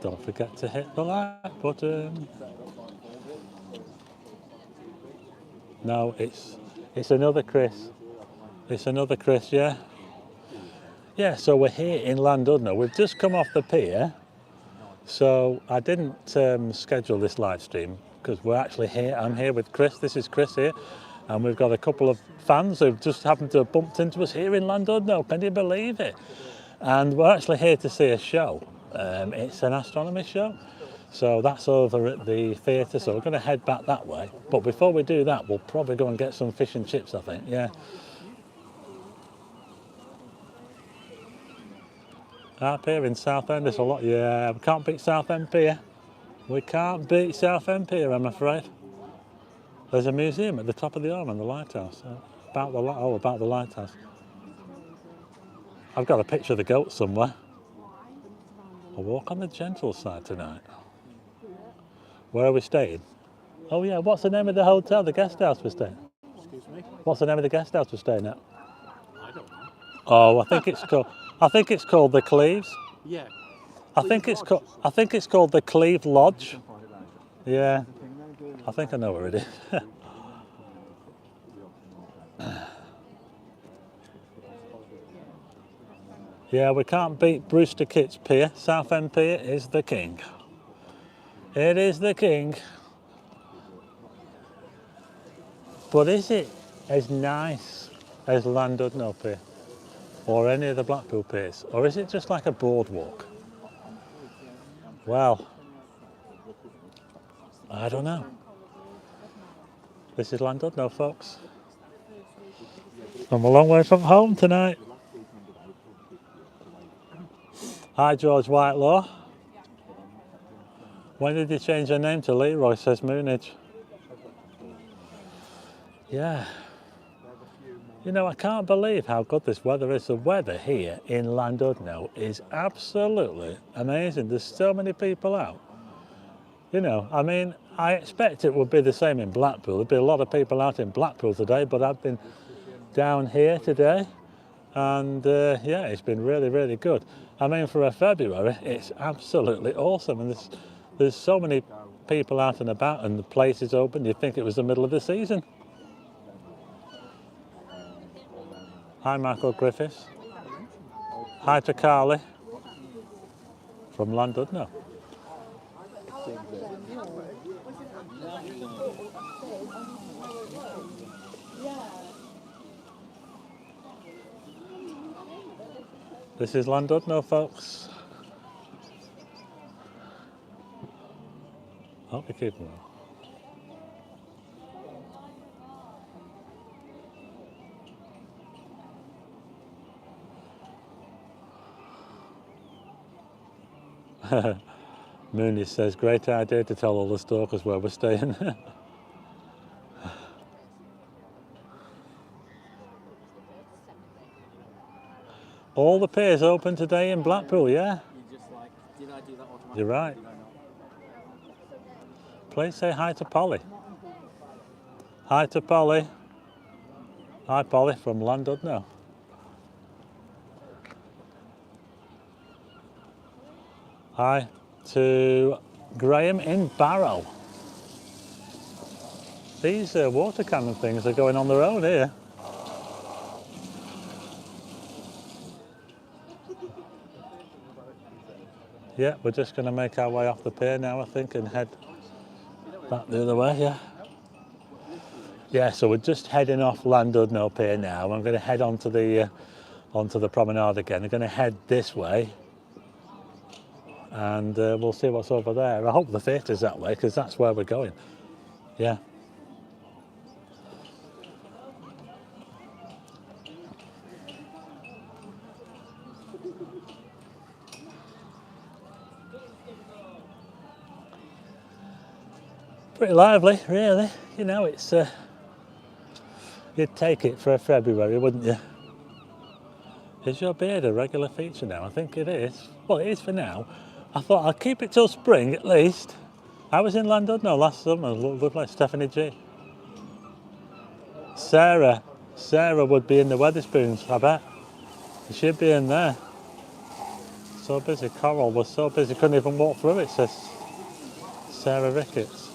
Don't forget to hit the like button. No, it's another Chris. It's another Chris, yeah. Yeah, so we're here in Llandudno. We've just come off the pier. So I didn't schedule this live stream because we're actually here. I'm here with Chris. This is Chris here. And we've got a couple of fans who've just happened to have bumped into us here in Llandudno. Can you believe it? And we're actually here to see a show. It's an astronomy show. So that's over at the theatre. So we're going to head back that way. But before we do that, we'll probably go and get some fish and chips, I think. Yeah. Our pier in Southend, there's a lot. Yeah, we can't beat Southend Pier. We can't beat Southend Pier, I'm afraid. There's a museum at the top of the arm on the lighthouse. About the lighthouse. I've got a picture of the goat somewhere. A walk on the gentle side tonight. Where are we staying? Oh yeah, what's the name of the hotel, the guest house we're staying? Excuse me? What's the name of the guest house we're staying at? I don't know. Oh, I think it's called the Cleves. Yeah. I think it's called the Cleve Lodge. Yeah. I think I know where it is. Yeah, we can't beat Brewster Kitts Pier. Southend Pier is the king. It is the king. But is it as nice as Llandudno Pier or any of the Blackpool piers? Or is it just like a boardwalk? Well, I don't know. This is Llandudno, folks. I'm a long way from home tonight. Hi, George Whitelaw. When did you change your name to Leroy, says Moonage. Yeah. You know, I can't believe how good this weather is. The weather here in Llandudno is absolutely amazing. There's so many people out. You know, I mean, I expect it would be the same in Blackpool. There'd be a lot of people out in Blackpool today, but I've been down here today and yeah, it's been really, really good. I mean, for a February, it's absolutely awesome. And there's so many people out and about and the place is open. You'd think it was the middle of the season. Hi, Michael Griffiths. Hi to Carly from Llandudno. This is Llandudno, folks. Hope you're keeping well. Mooney says, great idea to tell all the stalkers where we're staying. All the piers open today in Blackpool, yeah? You're right. Please say hi to Polly. Hi to Polly. Hi Polly from Llandudno. Hi to Graham in Barrow. These water cannon things are going on their own here. Yeah, we're just going to make our way off the pier now, I think, and head back the other way, yeah. Yeah, so we're just heading off Llandudno Pier now. I'm going to head onto the promenade again. I'm going to head this way, and we'll see what's over there. I hope the theatre's that way, because that's where we're going. Yeah. Pretty lively, really. You know, it's you'd take it for a February, wouldn't you? Is your beard a regular feature now? I think it is. Well, it is for now. I thought I'll keep it till spring at least. I was in Llandudno last summer. Good place, Stephanie G. Sarah would be in the Wetherspoons, I bet. She'd be in there. So busy. Coral was so busy, couldn't even walk through it, says Sarah Ricketts.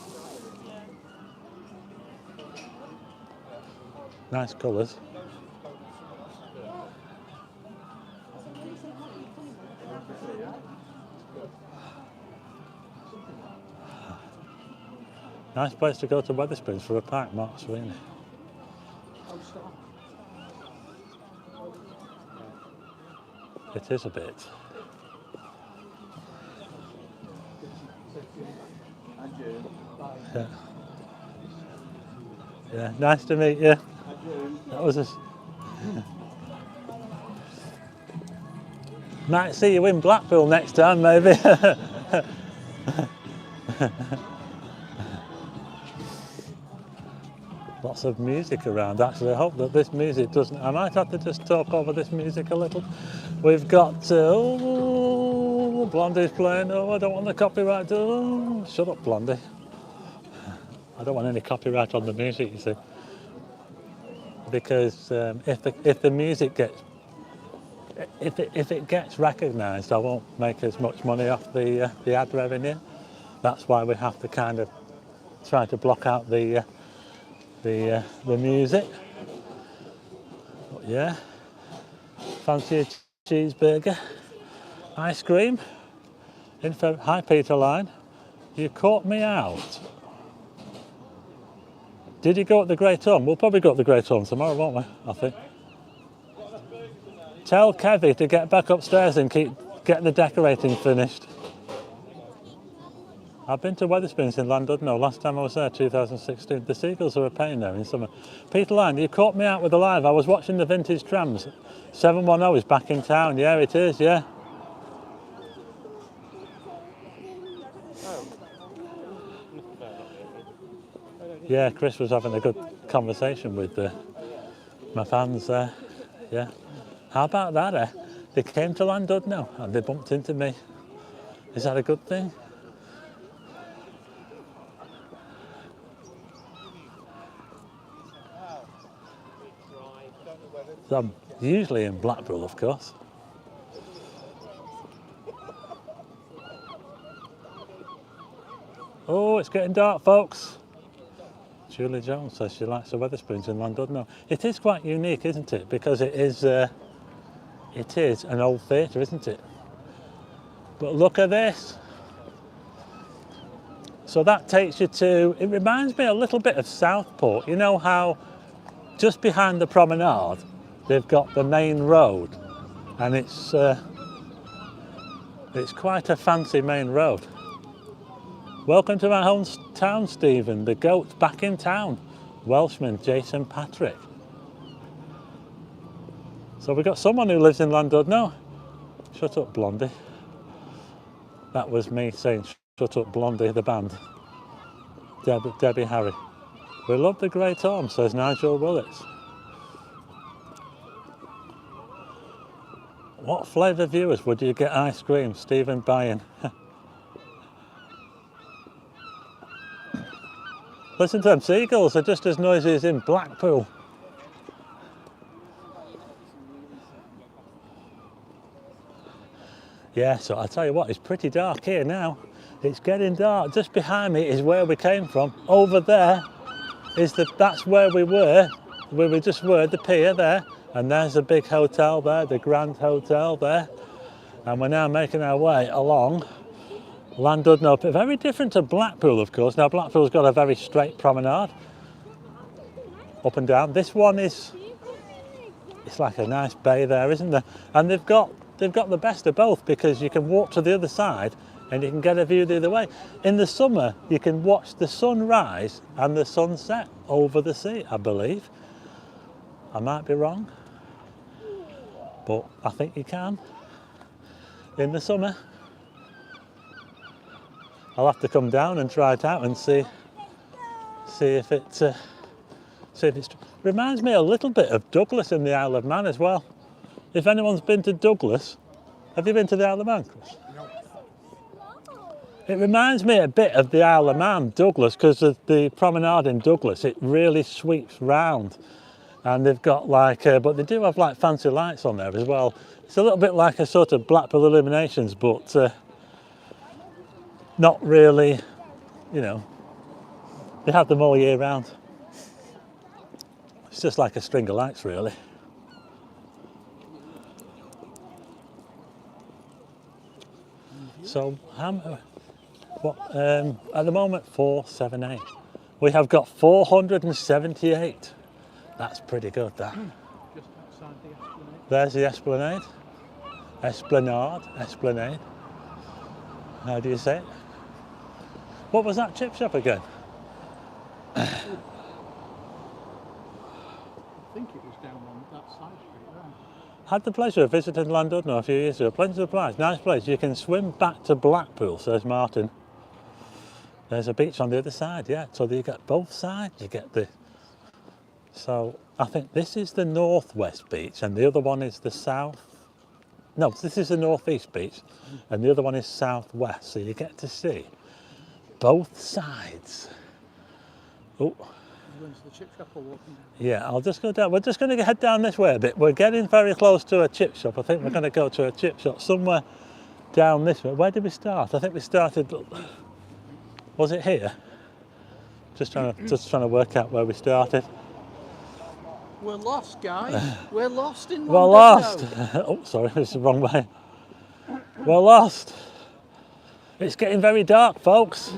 Nice colours. Nice place to go to Wetherspoons for a pint, Mark Sweeney. It is a bit. Yeah. Yeah, nice to meet you. That was a... Might see you in Blackpool next time, maybe. Lots of music around, actually. I hope that this music doesn't... I might have to just talk over this music a little. We've got... oh, Blondie's playing. Oh, I don't want the copyright. Oh, shut up, Blondie. I don't want any copyright on the music, you see. Because if the music gets... If it gets recognised, I won't make as much money off the ad revenue. That's why we have to kind of try to block out the music. But yeah, fancy a cheeseburger, ice cream. Hi Peter Line, you caught me out. Did you go at the Great Orme? We'll probably go at the Great Orme tomorrow, won't we? I think. Tell Kevy to get back upstairs and get the decorating finished. I've been to Wetherspoons in Llandudno. Last time I was there, 2016. The seagulls are a pain there in summer. Peter Line, you caught me out with the live. I was watching the vintage trams. 710 is back in town. Yeah, it is, yeah. Yeah, Chris was having a good conversation with my fans there. Yeah. How about that, eh? They came to Llandudno and they bumped into me. Is that a good thing? So I'm usually in Blackpool, of course. Oh, it's getting dark, folks. Julie Jones says she likes the Wetherspoons in Llandudno. It is quite unique, isn't it? Because it is an old theatre, isn't it? But look at this. So that takes you to, it reminds me a little bit of Southport. You know how just behind the promenade, they've got the main road, and it's quite a fancy main road. Welcome to my hometown, Stephen. The goat's back in town. Welshman Jason Patrick. So we've got someone who lives in Llandudno. Shut up, Blondie. That was me saying, shut up, Blondie, the band. Debbie Harry. We love the Great Orme, says Nigel Willits. What flavour viewers would you get ice cream? Stephen Byen. Listen to them seagulls, they're just as noisy as in Blackpool. Yeah, so I tell you what, it's pretty dark here now. It's getting dark. Just behind me is where we came from. Over there is that's where we were just were, the pier there. And there's the big hotel there, the Grand Hotel there. And we're now making our way along Llandudno. Very different to Blackpool, of course. Now, Blackpool's got a very straight promenade, up and down. This one it's like a nice bay there, isn't there? And they've got the best of both, because you can walk to the other side and you can get a view the other way. In the summer, you can watch the sun rise and the sunset over the sea, I believe. I might be wrong, but I think you can in the summer. I'll have to come down and try it out and see if it's reminds me a little bit of Douglas in the Isle of Man as well. If anyone's been to Douglas, have you been to the Isle of Man, Chris? No. It reminds me a bit of the Isle of Man, Douglas, because of the promenade in Douglas. It really sweeps round, and they've got like, but they do have like fancy lights on there as well. It's a little bit like a sort of Blackpool Illuminations, but not really, you know. They have them all year round. It's just like a string of lights, really. So, at the moment, 478. We have got 478. That's pretty good, that. Just outside the Esplanade. There's the Esplanade. Esplanade. How do you say it? What was that chip shop again? I think it was down on that side street there. Had the pleasure of visiting Llandudno a few years ago. Plenty of place, nice place. You can swim back to Blackpool, says Martin. There's a beach on the other side, yeah. So you get both sides, you get the... So I think this is the northwest beach and the other one is the south. No, this is the northeast beach and the other one is southwest. So you get to see both sides. Oh. Going to the chip shop or walking down? Yeah, I'll just go down. We're just going to head down this way a bit. We're getting very close to a chip shop. I think we're going to go to a chip shop somewhere down this way. Where did we start? I think we started... Was it here? Just trying to work out where we started. We're lost, guys. We're lost in We're lost. Oh, sorry, it's the wrong way. We're lost. It's getting very dark, folks,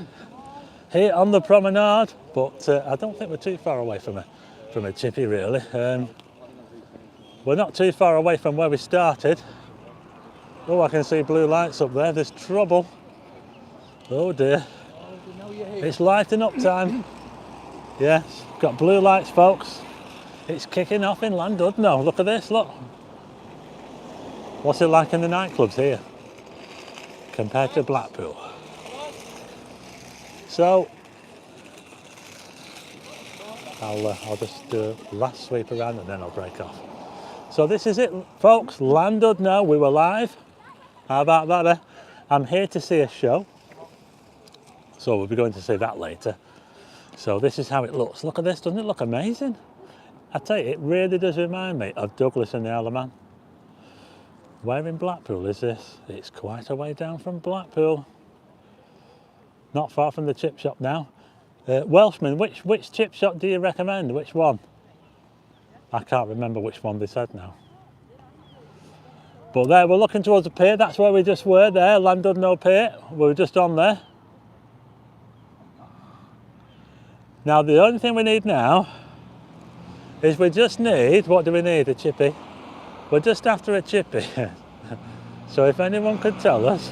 here on the promenade. But I don't think we're too far away from a chippy, really. We're not too far away from where we started. Oh, I can see blue lights up there. There's trouble. Oh dear. It's lighting up time. Yes, got blue lights, folks. It's kicking off in Llandudno. Look at this, look. What's it like in the nightclubs here compared to Blackpool? So, I'll just do a last sweep around and then I'll break off. So this is it, folks, Llandudno. We were live. How about that? I'm here to see a show. So we'll be going to see that later. So this is how it looks. Look at this, doesn't it look amazing? I tell you, it really does remind me of Douglas and the Isle of Man. Where in Blackpool is this? It's quite a way down from Blackpool. Not far from the chip shop now. Welshman, which chip shop do you recommend? Which one? I can't remember which one they said now. But there, we're looking towards the pier. That's where we just were there, Llandudno Pier. We were just on there. Now, the only thing we need now is we just need, what do we need? A chippy. We're just after a chippy. So if anyone could tell us,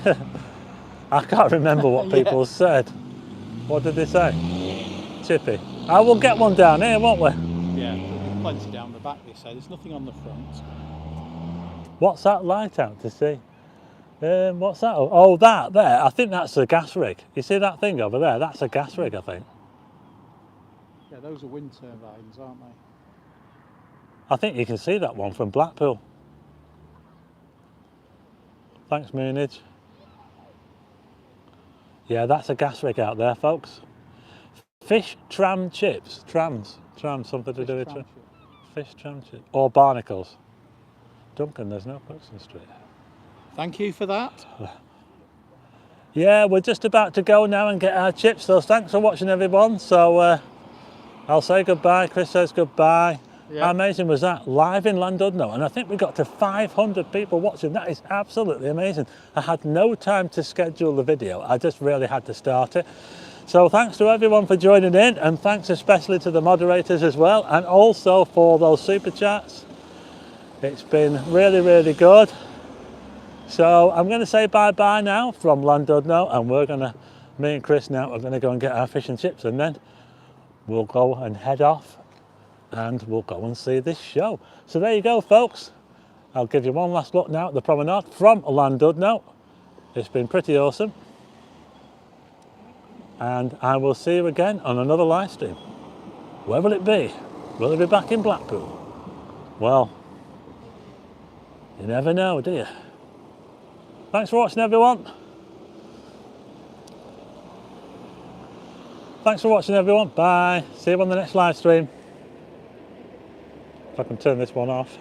I can't remember what people said. What did they say? Chippy. I will get one down here, won't we? Yeah, there'll be plenty down the back, they say. There's nothing on the front. What's that light out to see? What's that? Oh, that there. I think that's a gas rig. You see that thing over there? That's a gas rig, I think. Yeah, those are wind turbines, aren't they? I think you can see that one from Blackpool. Thanks, Moonage. Yeah, that's a gas rig out there, folks. Fish tram chips. Trams, something to do with it. Fish tram chips. Or barnacles. Duncan, there's no Buxton Street. Thank you for that. Yeah, we're just about to go now and get our chips. So thanks for watching, everyone. So I'll say goodbye. Chris says goodbye. Yeah. How amazing was that? Live in Llandudno, and I think we got to 500 people watching. That is absolutely amazing. I had no time to schedule the video. I just really had to start it. So thanks to everyone for joining in, and thanks especially to the moderators as well, and also for those super chats. It's been really, really good. So I'm going to say bye-bye now from Llandudno, and me and Chris now are going to go and get our fish and chips, and then we'll go and head off and we'll go and see this show. So there you go, folks. I'll give you one last look now at the promenade from Llandudno. It's been pretty awesome. And I will see you again on another live stream. Where will it be? Will it be back in Blackpool? Well, you never know, do you? Thanks for watching, everyone. Thanks for watching, everyone. Bye. See you on the next live stream. If I can turn this one off.